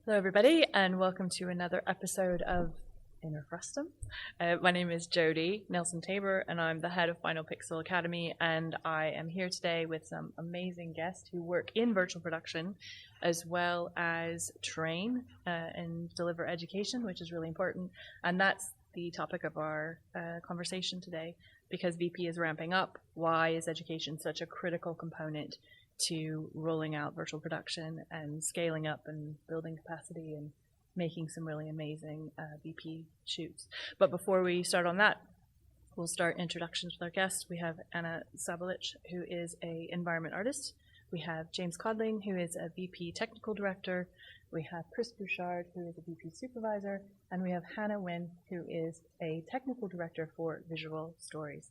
Hello everybody and welcome to another episode of Inner Frustum. My name is Jodi, Nelson-Tabor, and I'm the head of Final Pixel Academy, and I am here today with some amazing guests who work in virtual production as well as train and deliver education, which is really important. And that's the topic of our conversation today, because VP is ramping up. Why is education such a critical component to rolling out virtual production and scaling up and building capacity and making some really amazing VP shoots? But before we start on that, we'll start introductions with our guests. We have Anna Sabolic, who is an environment artist. We have James Codling, who is a VP technical director. We have Chris Bouchard, who is a VP supervisor. And we have Hannah Wynn, who is a technical director for visual stories.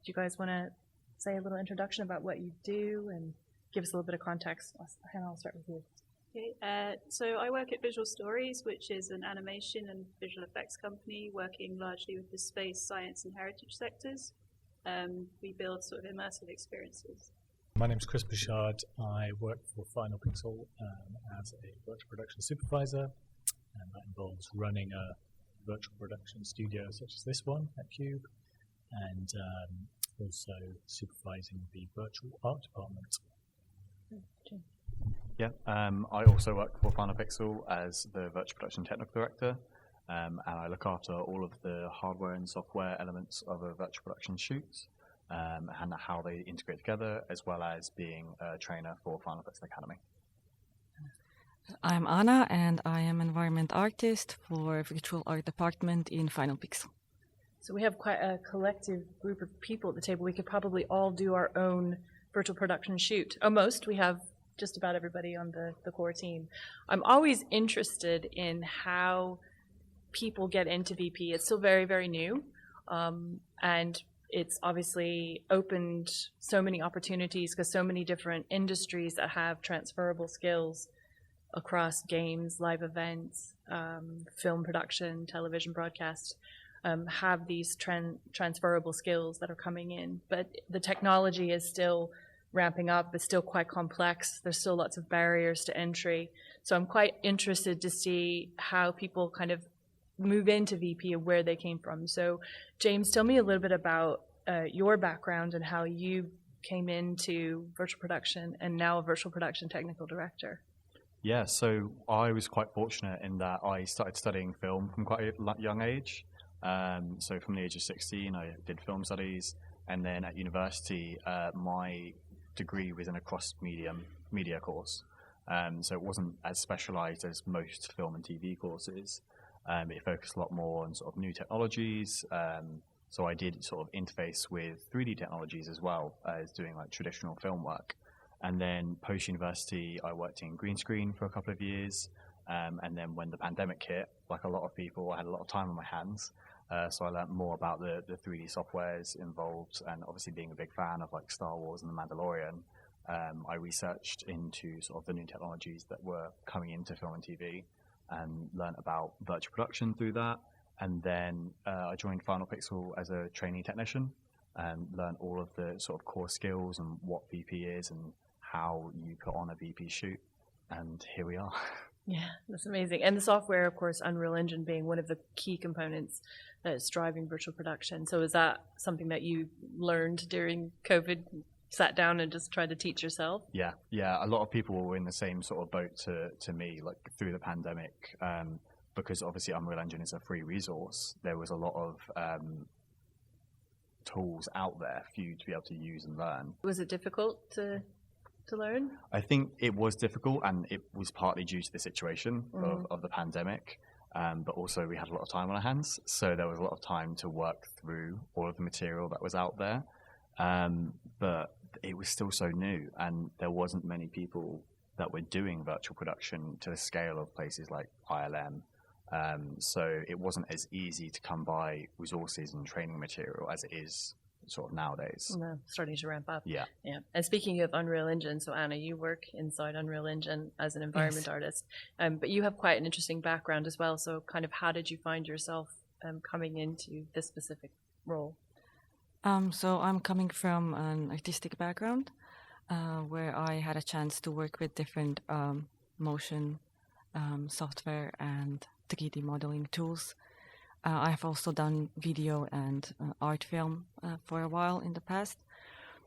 Do you guys want to say a little introduction about what you do and give us a little bit of context? Hannah, I'll start with you. Okay, so I work at Visual Stories, which is an animation and visual effects company working largely with the space, science and heritage sectors. We build sort of immersive experiences. My name's Chris Bouchard. I work for Final Pixel as a virtual production supervisor, and that involves running a virtual production studio such as this one at Cube, and also supervising the virtual art department. Yeah, I also work for Final Pixel as the virtual production technical director, and I look after all of the hardware and software elements of a virtual production shoot and how they integrate together, as well as being a trainer for Final Pixel Academy. I'm Anna, and I am environment artist for virtual art department in Final Pixel. So we have quite a collective group of people at the table. We could probably all do our own virtual production shoot. Almost. We have just about everybody on the core team. I'm always interested in how people get into VP. It's still very, very new, and it's obviously opened so many opportunities because so many different industries that have transferable skills across games, live events, film production, television broadcast, have these transferable skills that are coming in. But the technology is still ramping up. It's still quite complex. There's still lots of barriers to entry. So I'm quite interested to see how people kind of move into VP and where they came from. So James, tell me a little bit about your background and how you came into virtual production and now a virtual production technical director. Yeah, so I was quite fortunate in that I started studying film from quite a young age. So from the age of 16, I did film studies, and then at university, my degree was in a cross-media course. So it wasn't as specialized as most film and TV courses. It focused a lot more on sort of new technologies. So I did sort of interface with 3D technologies as well as doing like traditional film work. And then post-university, I worked in green screen for a couple of years. And then when the pandemic hit, like a lot of people, I had a lot of time on my hands. So I learned more about the 3D softwares involved, and obviously being a big fan of like Star Wars and The Mandalorian, I researched into sort of the new technologies that were coming into film and TV and learned about virtual production through that. And then I joined Final Pixel as a trainee technician and learned all of the sort of core skills and what VP is and how you put on a VP shoot. And here we are. Yeah, that's amazing. And the software, of course, Unreal Engine being one of the key components that is driving virtual production. So is that something that you learned during COVID, sat down and just tried to teach yourself? Yeah. A lot of people were in the same sort of boat to me, like through the pandemic, because obviously Unreal Engine is a free resource. There was a lot of tools out there for you to be able to use and learn. Was it difficult to learn? I think it was difficult, and it was partly due to the situation of the pandemic, but also we had a lot of time on our hands, so there was a lot of time to work through all of the material that was out there, but it was still so new, and there wasn't many people that were doing virtual production to the scale of places like ILM, so it wasn't as easy to come by resources and training material as it is sort of nowadays. Starting to ramp up. Yeah. And speaking of Unreal Engine, so Anna, you work inside Unreal Engine as an environment artist, but you have quite an interesting background as well. So kind of how did you find yourself coming into this specific role? So I'm coming from an artistic background where I had a chance to work with different motion software and 3D modeling tools. I have also done video and art film for a while in the past.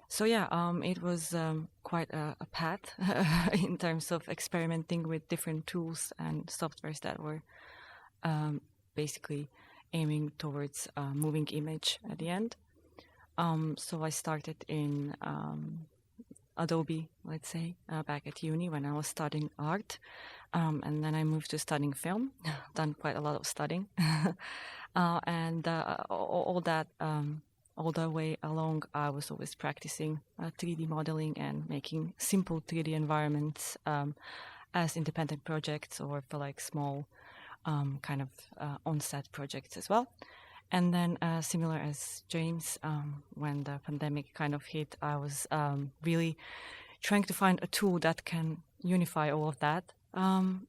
So yeah, it was quite a path in terms of experimenting with different tools and softwares that were basically aiming towards moving image at the end. So I started in Adobe, let's say, back at uni when I was studying art. And then I moved to studying film, done quite a lot of studying. And all the way along, I was always practicing 3D modeling and making simple 3D environments as independent projects or for like small kind of on-set projects as well. And then similar as James, when the pandemic kind of hit, I was really trying to find a tool that can unify all of that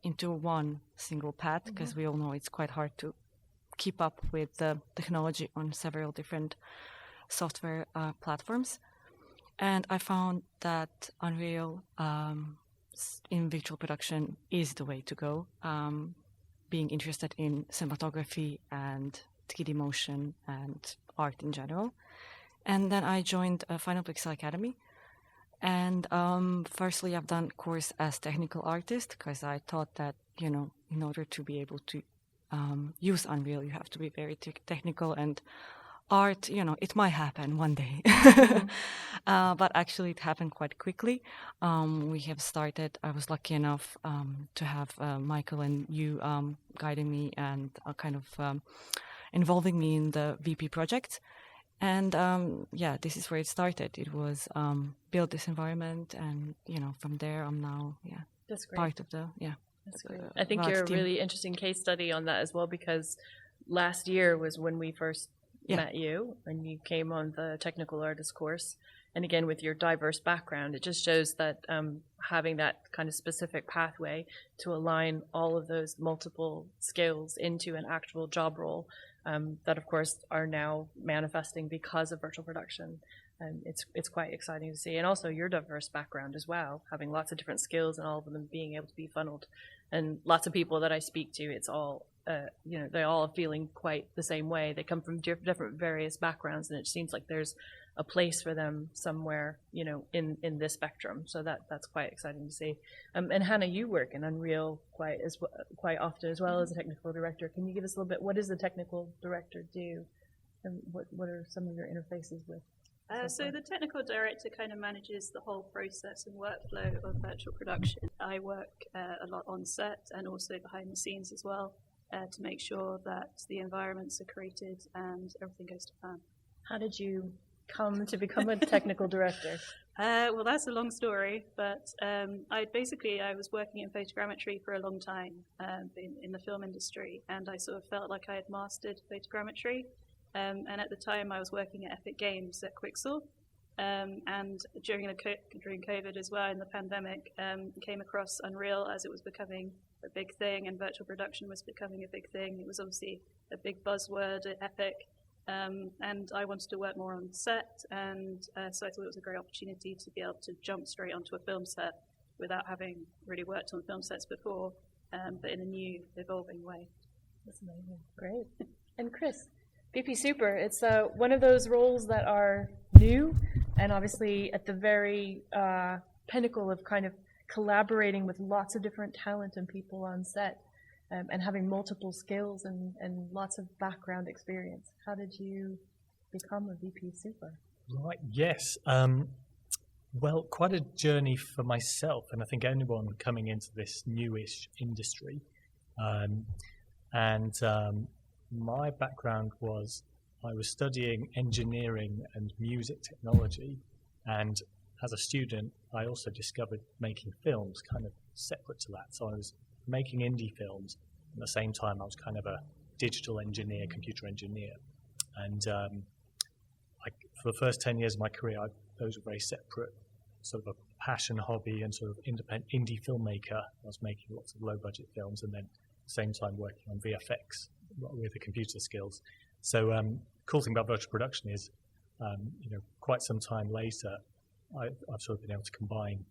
into one single path, because we all know it's quite hard to keep up with the technology on several different software platforms. And I found that Unreal in virtual production is the way to go, being interested in cinematography and 3D motion and art in general. And then I joined Final Pixel Academy. And firstly, I've done course as technical artist, because I thought that, you know, in order to be able to use Unreal, you have to be very technical, and art, you know, it might happen one day. But actually it happened quite quickly. We have started, I was lucky enough to have Michael and you guiding me and kind of involving me in the VP project. And yeah, this is where it started. It was build this environment, and you know, from there I'm now That's great. part of the That's great. I think you're a really interesting case study on that as well, because last year was when we first met you, and you came on the technical artist course. And again, with your diverse background, it just shows that having that kind of specific pathway to align all of those multiple skills into an actual job role that, of course, are now manifesting because of virtual production. And it's quite exciting to see. And also your diverse background as well, having lots of different skills and all of them being able to be funneled. And lots of people that I speak to, it's all, you know, they're all feeling quite the same way. They come from different various backgrounds, and it seems like there's a place for them somewhere, you know, in this spectrum. So that's quite exciting to see. And Hannah, you work in Unreal quite often as well as a technical director. Can you give us a little bit, what does the technical director do? And what are some of your interfaces with? So the technical director kind of manages the whole process and workflow of virtual production. I work a lot on set and also behind the scenes as well to make sure that the environments are created and everything goes to plan. How did you come to become a technical director? Well, that's a long story, but I was working in photogrammetry for a long time in the film industry, and I sort of felt like I had mastered photogrammetry. And at the time, I was working at Epic Games at Quixel, and during COVID as well, in the pandemic, came across Unreal as it was becoming a big thing, and virtual production was becoming a big thing. It was obviously a big buzzword at Epic, and I wanted to work more on set, and so I thought it was a great opportunity to be able to jump straight onto a film set without having really worked on film sets before, but in a new, evolving way. That's amazing. Great. And Chris, VP Super, it's one of those roles that are new and obviously at the very pinnacle of kind of collaborating with lots of different talent and people on set and having multiple skills and lots of background experience. How did you become a VP Super? Right, yes. Well, quite a journey for myself, and I think anyone coming into this newish industry. My background was I was studying engineering and music technology, and as a student I also discovered making films kind of separate to that. So I was making indie films, at the same time I was kind of a digital engineer, computer engineer, and for the first 10 years of my career those were very separate, sort of a passion, hobby, and sort of independent indie filmmaker. I was making lots of low budget films and then at the same time working on VFX with the computer skills. So cool thing about virtual production is, quite some time later, I've sort of been able to combine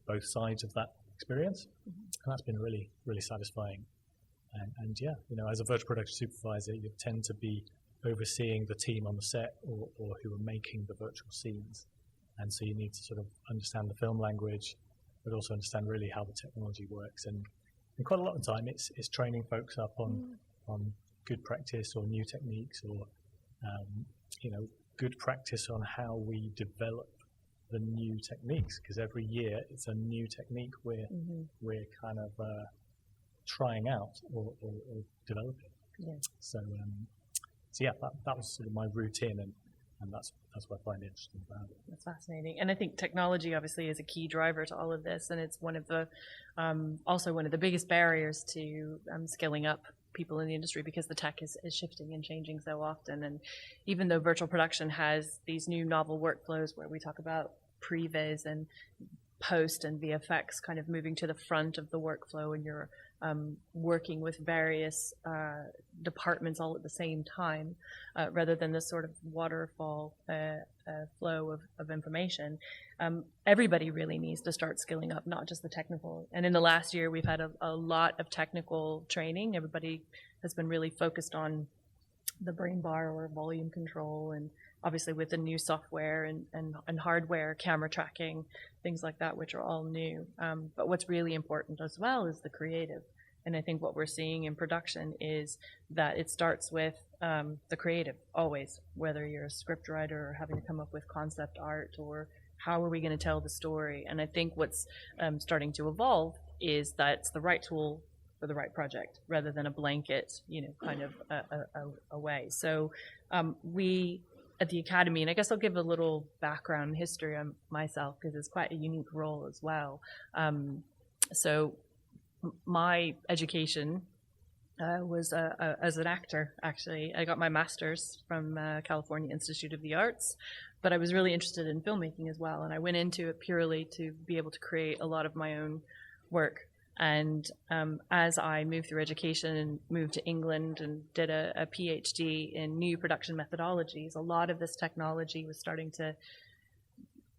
both sides of that experience, and that's been really, really satisfying. And yeah, as a virtual production supervisor, you tend to be overseeing the team on the set or who are making the virtual scenes. And so you need to sort of understand the film language, but also understand really how the technology works. And quite a lot of the time, it's training folks up on good practice or new techniques, or good practice on how we develop the new techniques. Because every year it's a new technique we're kind of trying out or developing. Yeah. So yeah, that was sort of my routine, and that's what I find interesting about it. That's fascinating. And I think technology obviously is a key driver to all of this, and it's one of the also one of the biggest barriers to scaling up people in the industry, because the tech is shifting and changing so often. And even though virtual production has these new novel workflows where we talk about previs and post and VFX kind of moving to the front of the workflow, and you're working with various departments all at the same time, rather than this sort of waterfall flow of information. Everybody really needs to start skilling up, not just the technical. And in the last year, we've had a lot of technical training. Everybody has been really focused on the brain bar or volume control, and obviously with the new software and hardware, camera tracking, things like that, which are all new. But what's really important as well is the creative. And I think what we're seeing in production is that it starts with the creative, always, whether you're a script writer or having to come up with concept art, or how are we going to tell the story. And I think what's starting to evolve is that it's the right tool for the right project, rather than a blanket, kind of a way. So we at the Academy, and I guess I'll give a little background history on myself, because it's quite a unique role as well. So my education was as an actor, actually. I got my master's from California Institute of the Arts, but I was really interested in filmmaking as well, and I went into it purely to be able to create a lot of my own work. And as I moved through education and moved to England and did a PhD in new production methodologies, a lot of this technology was starting to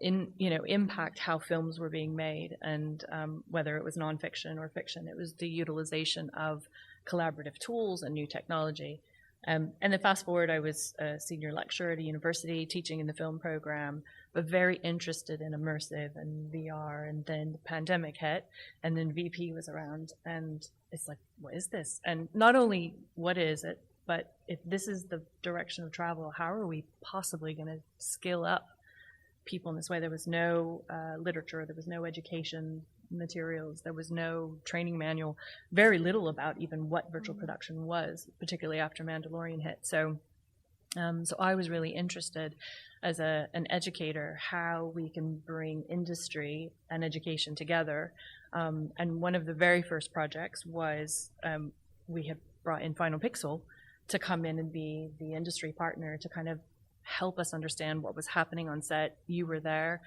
impact how films were being made, and whether it was nonfiction or fiction, it was the utilization of collaborative tools and new technology. And then fast forward, I was a senior lecturer at a university teaching in the film program, but very interested in immersive and VR. And then the pandemic hit, and then VP was around, and it's like, what is this? And not only what is it, but if this is the direction of travel, how are we possibly going to scale up people in this way? There was no literature, there was no education materials, there was no training manual, very little about even what virtual production was, particularly after Mandalorian hit. So I was really interested as an educator how we can bring industry and education together. And one of the very first projects was we had brought in Final Pixel to come in and be the industry partner to kind of help us understand what was happening on set. You were there.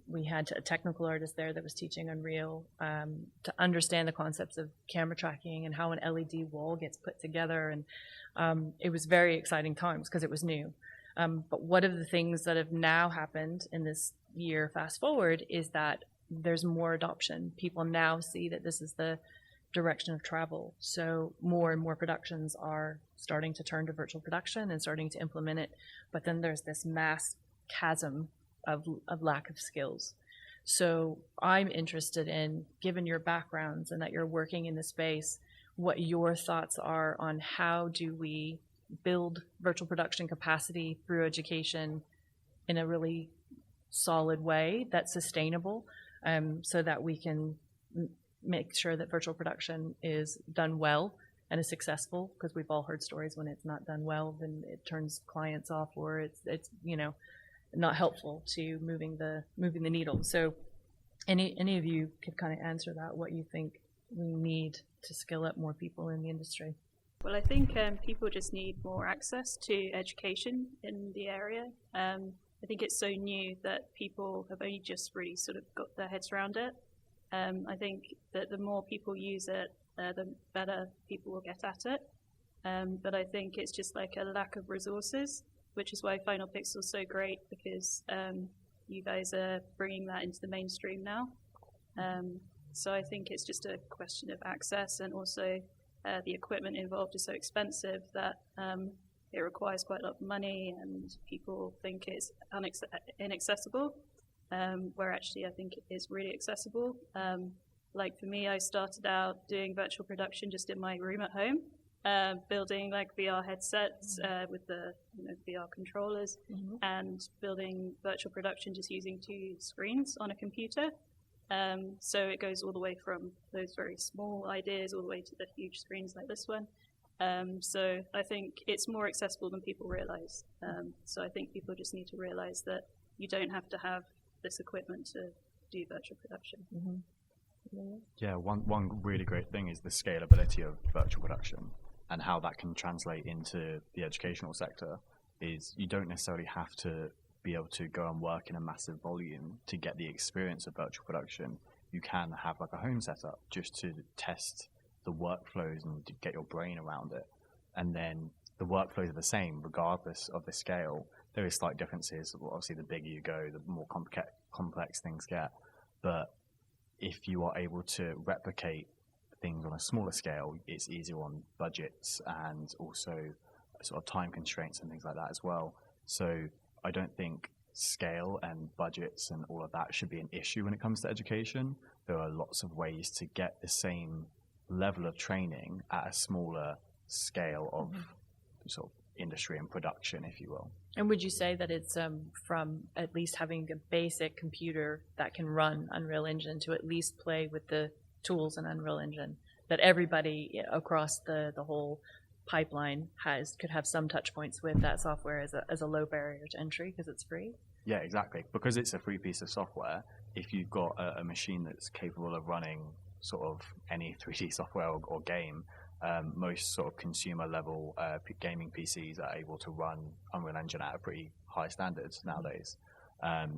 We had a technical artist there that was teaching Unreal to understand the concepts of camera tracking and how an LED wall gets put together. And it was very exciting times because it was new. But one of the things that have now happened in this year, fast forward, is that there's more adoption. People now see that this is the direction of travel. So more and more productions are starting to turn to virtual production and starting to implement it. But then there's this mass chasm of lack of skills. So I'm interested in, given your backgrounds and that you're working in the space, what your thoughts are on how do we build virtual production capacity through education in a really solid way that's sustainable, so that we can make sure that virtual production is done well and is successful, because we've all heard stories when it's not done well, then it turns clients off, or it's not helpful to moving the needle. So any of you could kind of answer that, what you think we need to skill up more people in the industry? Well, I think people just need more access to education in the area. I think it's so new that people have only just really sort of got their heads around it. I think that the more people use it, the better people will get at it. But I think it's just like a lack of resources, which is why Final Pixel is so great, because you guys are bringing that into the mainstream now. So I think it's just a question of access, and also the equipment involved is so expensive that it requires quite a lot of money, and people think it's inaccessible, where actually I think it is really accessible. Like for me, I started out doing virtual production just in my room at home, building like VR headsets with the VR controllers, and building virtual production just using 2 screens on a computer. So it goes all the way from those very small ideas all the way to the huge screens like this one. So I think it's more accessible than people realize. So I think people just need to realize that you don't have to have this equipment to do virtual production. Yeah, one really great thing is the scalability of virtual production, and how that can translate into the educational sector. Is you don't necessarily have to be able to go and work in a massive volume to get the experience of virtual production. You can have like a home setup just to test the workflows and to get your brain around it. And then the workflows are the same regardless of the scale. There is slight differences. Obviously, the bigger you go, the more complex things get. But if you are able to replicate things on a smaller scale, it's easier on budgets and also sort of time constraints and things like that as well. So I don't think scale and budgets and all of that should be an issue when it comes to education. There are lots of ways to get the same level of training at a smaller scale of sort of industry and production, if you will. And would you say that it's from at least having a basic computer that can run Unreal Engine to at least play with the tools in Unreal Engine, that everybody across the whole pipeline could have some touch points with that software as a low barrier to entry because it's free? Yeah, exactly. Because it's a free piece of software, if you've got a machine that's capable of running sort of any 3D software or game, most sort of consumer level gaming PCs are able to run Unreal Engine at a pretty high standards nowadays.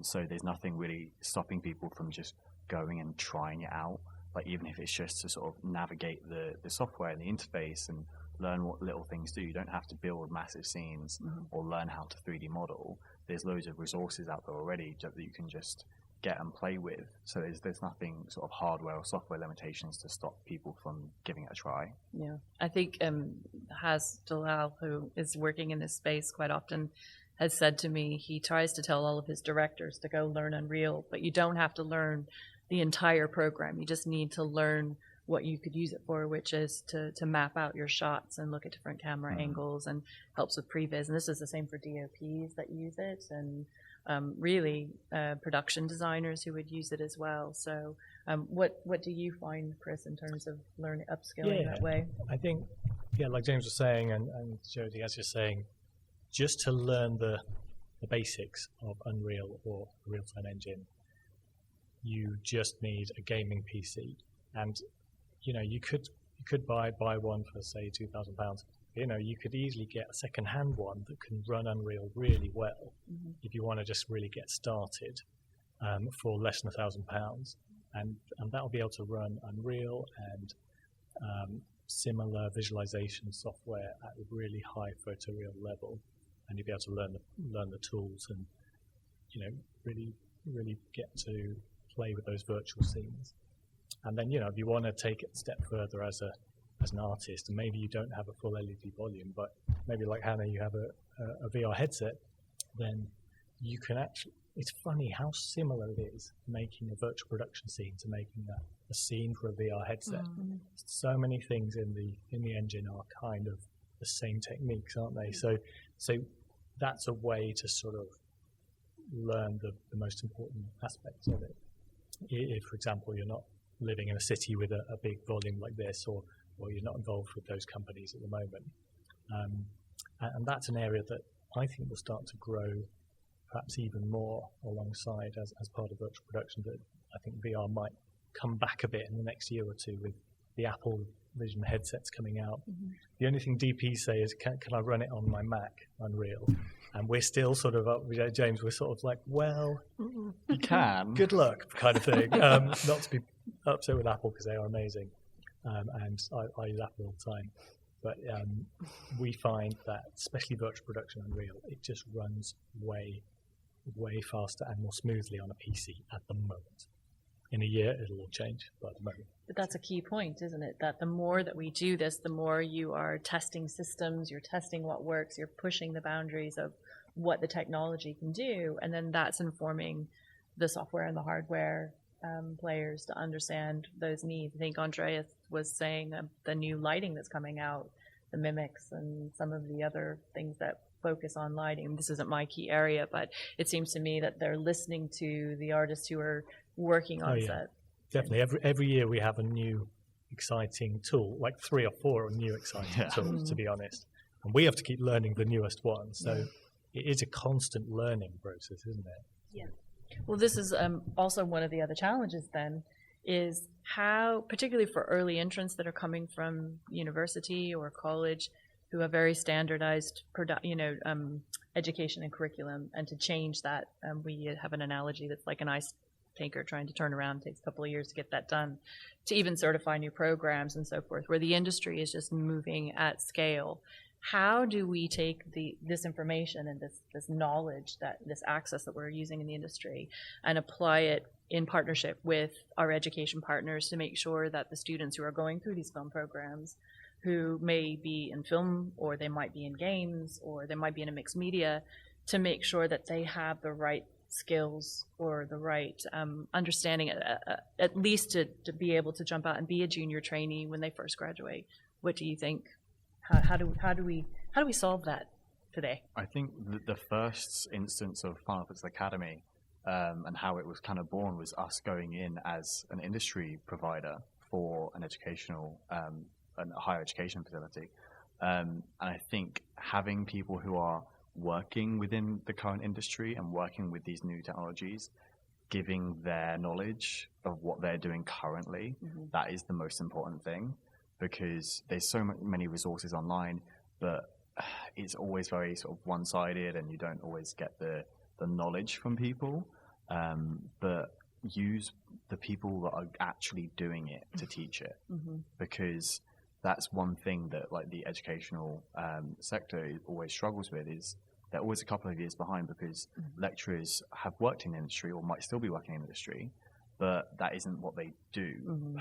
So there's nothing really stopping people from just going and trying it out. Like even if it's just to sort of navigate the software and the interface and learn what little things do. You don't have to build massive scenes or learn how to 3D model. There's loads of resources out there already that you can just get and play with. So there's nothing sort of hardware or software limitations to stop people from giving it a try. Yeah, I think Dalal, who is working in this space quite often, has said to me he tries to tell all of his directors to go learn Unreal, but you don't have to learn the entire program. You just need to learn what you could use it for, which is to map out your shots and look at different camera angles, and helps with previs. And this is the same for DOPs that use it, and really production designers who would use it as well. So what do you find, Chris, in terms of learning, upskilling that way? I think, like James was saying, and Jodi, as you're saying, just to learn the basics of Unreal or a real-time engine, you just need a gaming PC. And you could buy one for say £2,000. You could easily get a second-hand one that can run Unreal really well if you want to just really get started for less than £1,000, and that'll be able to run Unreal and similar visualization software at a really high photoreal level, and you'll be able to learn the tools and really get to play with those virtual scenes. And then, if you want to take it a step further as an artist, and maybe you don't have a full LED volume, but maybe like Hannah, you have a VR headset, then you can actually, it's funny how similar it is making a virtual production scene to making a scene for a VR headset. So many things in the engine are kind of the same techniques, aren't they? So that's a way to sort of learn the most important aspects of it. If, for example, you're not living in a city with a big volume like this, or you're not involved with those companies at the moment. And that's an area that I think will start to grow perhaps even more alongside as part of virtual production, that I think VR might come back a bit in the next year or two with the Apple Vision headsets coming out. The only thing DPs say is, can I run it on my Mac, Unreal? And we're still sort of up, James, we're sort of like, well, you can. Good luck, kind of thing. Not to be upset with Apple because they are amazing. And I use Apple all the time. But we find that, especially virtual production Unreal, it just runs way, way faster and more smoothly on a PC at the moment. in a year it'll all change. But at the moment, But that's a key point, isn't it? That the more that we do this, the more you are testing systems, you're testing what works, you're pushing the boundaries of what the technology can do, and then that's informing the software and the hardware players to understand those needs. I think Andreas was saying the new lighting that's coming out, the mimics and some of the other things that focus on lighting. This isn't my key area, but it seems to me that they're listening to the artists who are working on set. Definitely. Every year we have a new exciting tool, like 3 or 4 new exciting tools, to be honest. And we have to keep learning the newest one. So it is a constant learning process, isn't it? Yeah. Well, this is also one of the other challenges then, is how, particularly for early entrants that are coming from university or college, who have very standardized, education and curriculum, and to change that, we have an analogy that's like an ice tanker trying to turn around. It takes a couple of years to get that done, to even certify new programs and so forth, where the industry is just moving at scale. How do we take this information and this knowledge, this access that we're using in the industry, and apply it in partnership with our education partners to make sure that the students who are going through these film programs, who may be in film, or they might be in games, or they might be in a mixed media, to make sure that they have the right skills or the right understanding, at least to be able to jump out and be a junior trainee when they first graduate? What do you think? How do we solve that today? I think the first instance of Final Pixel Academy and how it was kind of born was us going in as an industry provider for an educational, a higher education facility. And I think having people who are working within the current industry and working with these new technologies, giving their knowledge of what they're doing currently, that is the most important thing. Because there's so many resources online, but it's always very sort of one-sided, and you don't always get the knowledge from people. But use the people that are actually doing it to teach it, because that's one thing that like the educational sector always struggles with, is they're always a couple of years behind, because lecturers have worked in the industry or might still be working in the industry, but that isn't what they do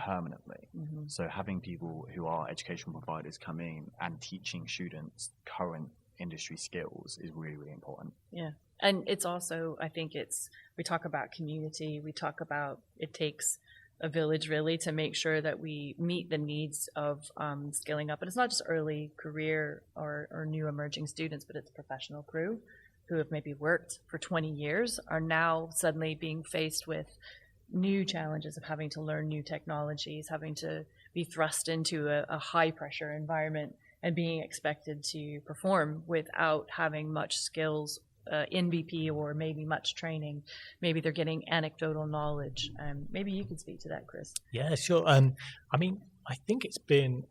permanently. So having people who are educational providers come in and teaching students current industry skills is really, really important. Yeah. And it's also, I think we talk about community, we talk about it takes a village really to make sure that we meet the needs of scaling up. And it's not just early career or new emerging students, but it's professional crew who have maybe worked for 20 years are now suddenly being faced with new challenges of having to learn new technologies, having to be thrust into a high-pressure environment and being expected to perform without having much skills in BP or maybe much training. Maybe they're getting anecdotal knowledge. Maybe you could speak to that, Chris. Yeah, sure. I mean, I think it's been,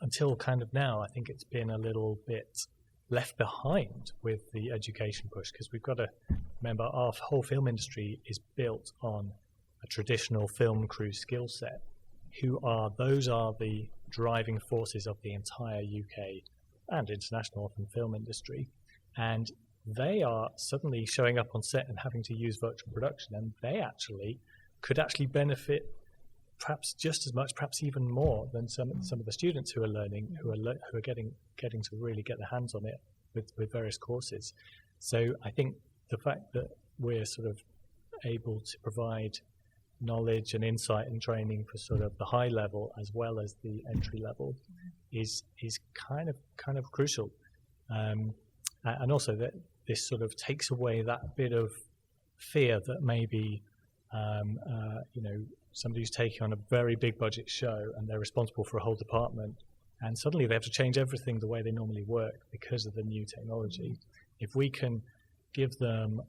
until kind of now, I think it's been a little bit left behind with the education push, because we've got to remember our whole film industry is built on a traditional film crew skill set. Those are the driving forces of the entire UK and international often film industry, and they are suddenly showing up on set and having to use virtual production, and they could actually benefit perhaps just as much, perhaps even more than some of the students who are learning, who are getting to really get their hands on it with various courses. So I think the fact that we're sort of able to provide knowledge and insight and training for sort of the high level as well as the entry level is kind of crucial, and also that this sort of takes away that bit of fear that maybe somebody who's taking on a very big budget show and they're responsible for a whole department, and suddenly they have to change everything the way they normally work because of the new technology. If we can give them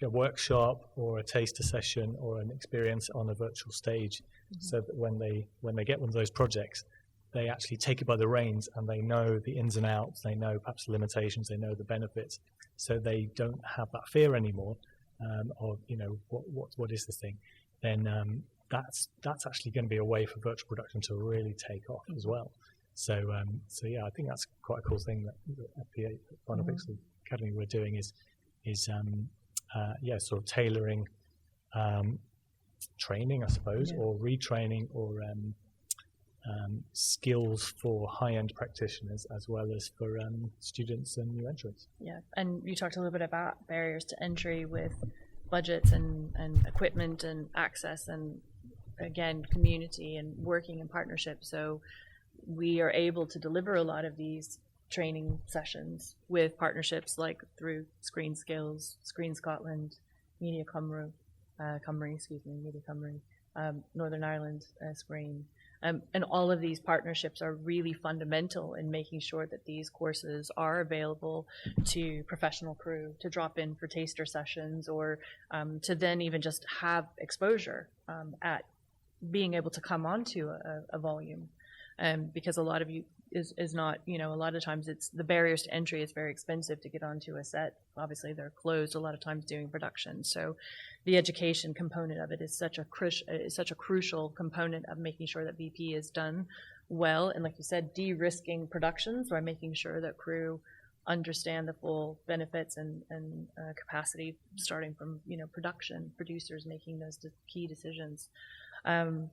a workshop or a taster session or an experience on a virtual stage, so that when they get one of those projects, they actually take it by the reins and they know the ins and outs, they know perhaps the limitations, they know the benefits, so they don't have that fear anymore of what is this thing. Then that's actually going to be a way for virtual production to really take off as well. So yeah, I think that's quite a cool thing that at the Final Pixel Academy we're doing is sort of tailoring training, I suppose, or retraining, or skills for high-end practitioners as well as for students and new entrants. Yeah, and you talked a little bit about barriers to entry with budgets and equipment and access and, again, community and working in partnership. So we are able to deliver a lot of these training sessions with partnerships like through Screen Skills, Screen Scotland, Media Cymru, Northern Ireland Screen. And all of these partnerships are really fundamental in making sure that these courses are available to professional crew to drop in for taster sessions, or to then even just have exposure at being able to come onto a volume. Because a lot of you is not, a lot of times it's the barriers to entry. It's very expensive to get onto a set. Obviously, they're closed a lot of times doing production. So the education component of it is such a crucial component of making sure that VP is done well. And like you said, de-risking productions by making sure that crew understand the full benefits and capacity, starting from, production, producers making those key decisions. On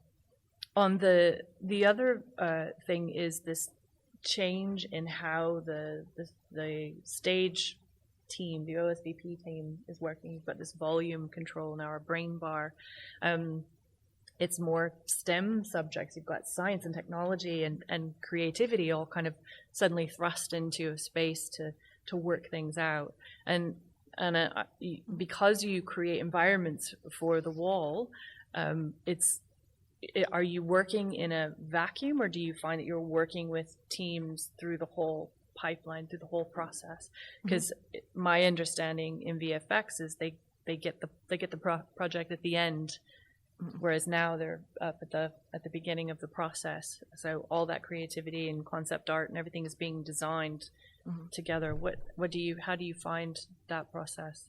the other thing is this change in how the stage team, the OSVP team, is working. You've got this volume control now, our brain bar. It's more STEM subjects. You've got science and technology and creativity all kind of suddenly thrust into a space to work things out. And because you create environments for the wall, are you working in a vacuum, or do you find that you're working with teams through the whole pipeline, through the whole process? Because my understanding in VFX is they get the project at the end, whereas now they're up at the beginning of the process. So all that creativity and concept art and everything is being designed together. How do you find that process?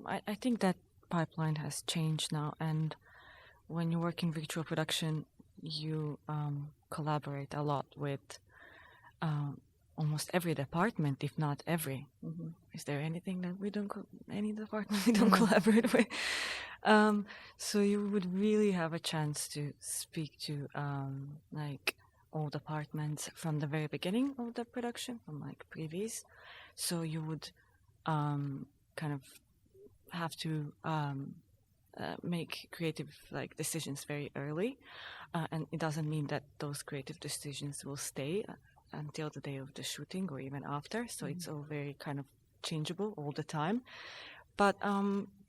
I think that pipeline has changed now, and when you work in virtual production, you collaborate a lot with almost every department, if not every. Is there anything that any department we don't collaborate with? So you would really have a chance to speak to like all departments from the very beginning of the production, from like previous. So you would kind of have to make creative decisions very early, and it doesn't mean that those creative decisions will stay until the day of the shooting or even after. So it's all very kind of changeable all the time. But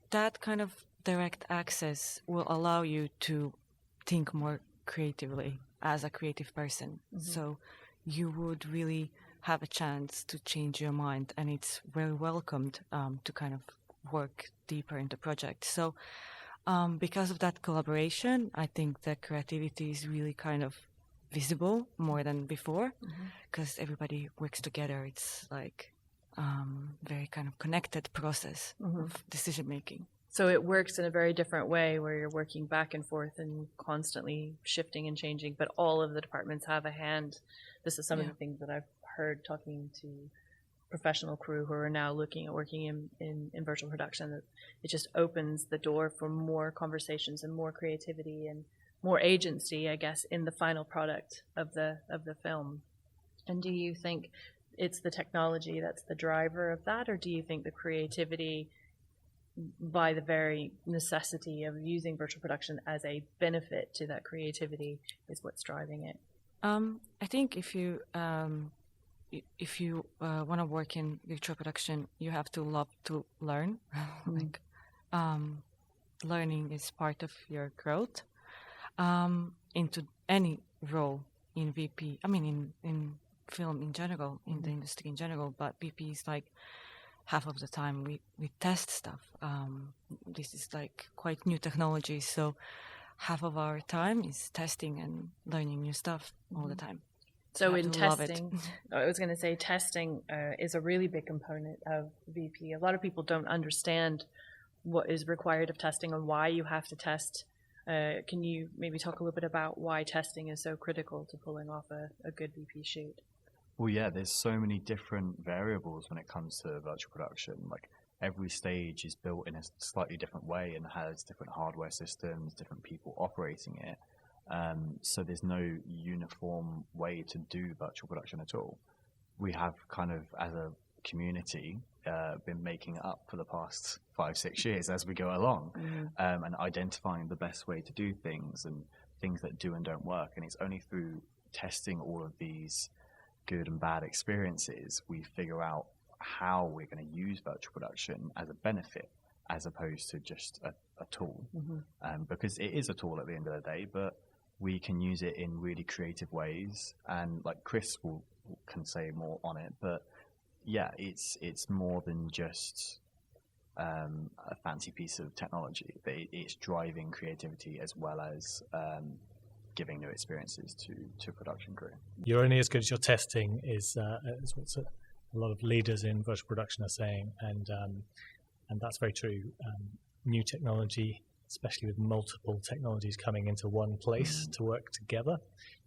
that kind of direct access will allow you to think more creatively as a creative person. So you would really have a chance to change your mind, and it's very welcomed to kind of work deeper into project. So because of that collaboration, I think that creativity is really kind of visible more than before, because everybody works together. It's like very kind of connected process of decision making. So it works in a very different way, where you're working back and forth and constantly shifting and changing, but all of the departments have a hand. This is some of the things that I've heard talking to professional crew who are now looking at working in virtual production, that it just opens the door for more conversations and more creativity and more agency, I guess, in the final product of the film. And do you think it's the technology that's the driver of that, or do you think the creativity, by the very necessity of using virtual production as a benefit to that creativity, is what's driving it? I think if you want to work in virtual production, you have to love to learn. Learning is part of your growth into any role in VP. I mean, in film in general, in the industry in general. But VP is like half of the time we test stuff. This is like quite new technology, so half of our time is testing and learning new stuff all the time. So in testing, I was going to say testing is a really big component of VP. A lot of people don't understand what is required of testing and why you have to test. Can you maybe talk a little bit about why testing is so critical to pulling off a good VP shoot? Well, yeah, there's so many different variables when it comes to virtual production. Like, every stage is built in a slightly different way and has different hardware systems, different people operating it. So there's no uniform way to do virtual production at all. We have kind of, as a community, been making it up for the past 5-6 years as we go along, and identifying the best way to do things and things that do and don't work. And it's only through testing all of these good and bad experiences we figure out how we're going to use virtual production as a benefit as opposed to just a tool. Because it is a tool at the end of the day, but we can use it in really creative ways. And like Chris can say more on it, but yeah, it's more than just a fancy piece of technology. But it's driving creativity as well as giving new experiences to production crew. You're only as good as your testing is what a lot of leaders in virtual production are saying, and that's very true. New technology, especially with multiple technologies coming into one place to work together,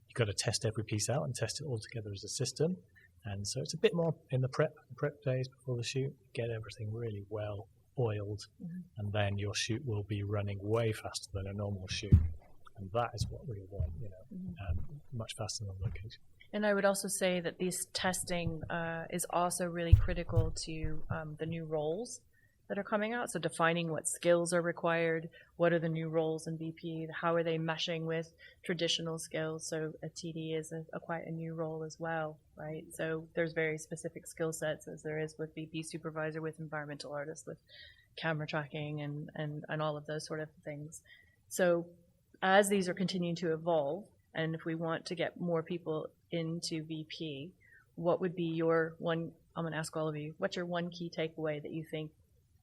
you've got to test every piece out and test it all together as a system. And so it's a bit more in the prep days before the shoot, get everything really well oiled, and then your shoot will be running way faster than a normal shoot. And that is what we want, much faster than location. And I would also say that this testing is also really critical to the new roles that are coming out. So defining what skills are required, what are the new roles in VP, how are they meshing with traditional skills. So a TD is quite a new role as well, right? So there's very specific skill sets as there is with VP Supervisor, with environmental artists, with camera tracking and all of those sort of things. So as these are continuing to evolve, and if we want to get more people into VP, what would be your one, I'm going to ask all of you, what's your one key takeaway that you think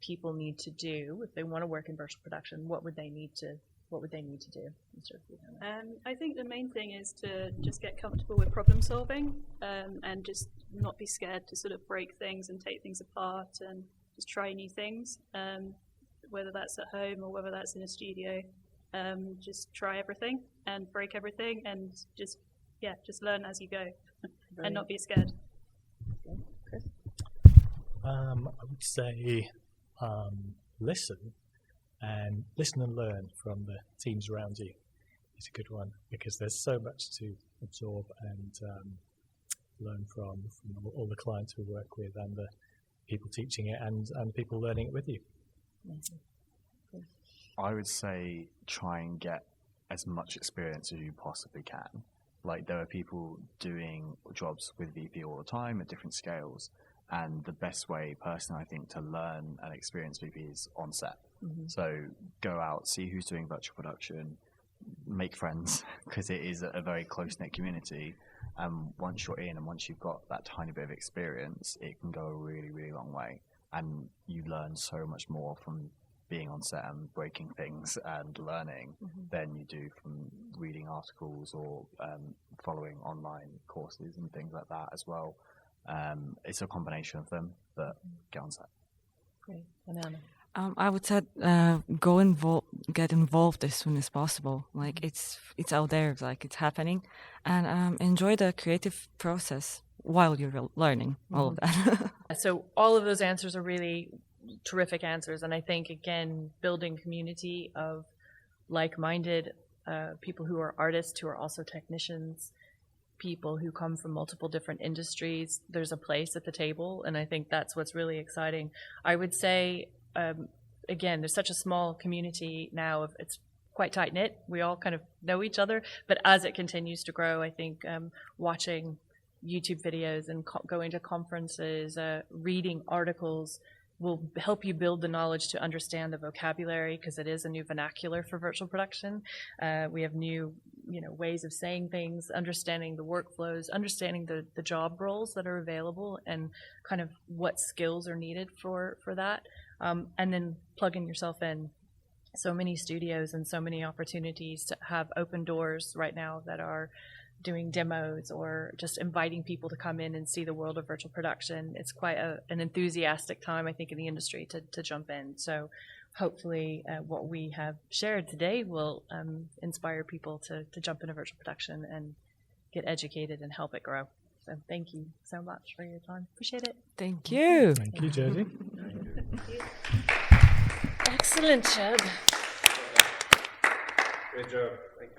people need to do if they want to work in virtual production? What would they need to do? I think the main thing is to just get comfortable with problem solving, and just not be scared to sort of break things and take things apart and just try new things, whether that's at home or whether that's in a studio. Just try everything and break everything and just learn as you go and not be scared. Chris? I would say listen and learn from the teams around you is a good one, because there's so much to absorb and learn from all the clients we work with and the people teaching it and people learning it with you. I would say try and get as much experience as you possibly can. Like, there are people doing jobs with VP all the time at different scales, and the best way, personally, I think, to learn and experience VP is on set. So go out, see who's doing virtual production, make friends, because it is a very close-knit community. And once you're in and once you've got that tiny bit of experience, it can go a really, really long way. And you learn so much more from being on set and breaking things and learning than you do from reading articles or following online courses and things like that as well. It's a combination of them, but get on set. Great. And Anna? I would say get involved as soon as possible. Like, it's out there, like it's happening, and enjoy the creative process while you're learning all of that. So all of those answers are really terrific answers, and I think, again, building community of like-minded people who are artists, who are also technicians, people who come from multiple different industries. There's a place at the table, and I think that's what's really exciting. I would say, again, there's such a small community now. It's quite tight-knit. We all kind of know each other, but as it continues to grow, I think watching YouTube videos and going to conferences, reading articles, will help you build the knowledge to understand the vocabulary, because it is a new vernacular for virtual production. We have new, ways of saying things, understanding the workflows, understanding the job roles that are available, and kind of what skills are needed for that, and then plugging yourself in. So many studios and so many opportunities to have open doors right now that are doing demos or just inviting people to come in and see the world of virtual production. It's quite an enthusiastic time, I think, in the industry to jump in. So hopefully what we have shared today will inspire people to jump into virtual production and get educated and help it grow. So thank you so much for your time. Appreciate it. Thank you. Thank you, Jodi. Excellent job. Great job. Thank you.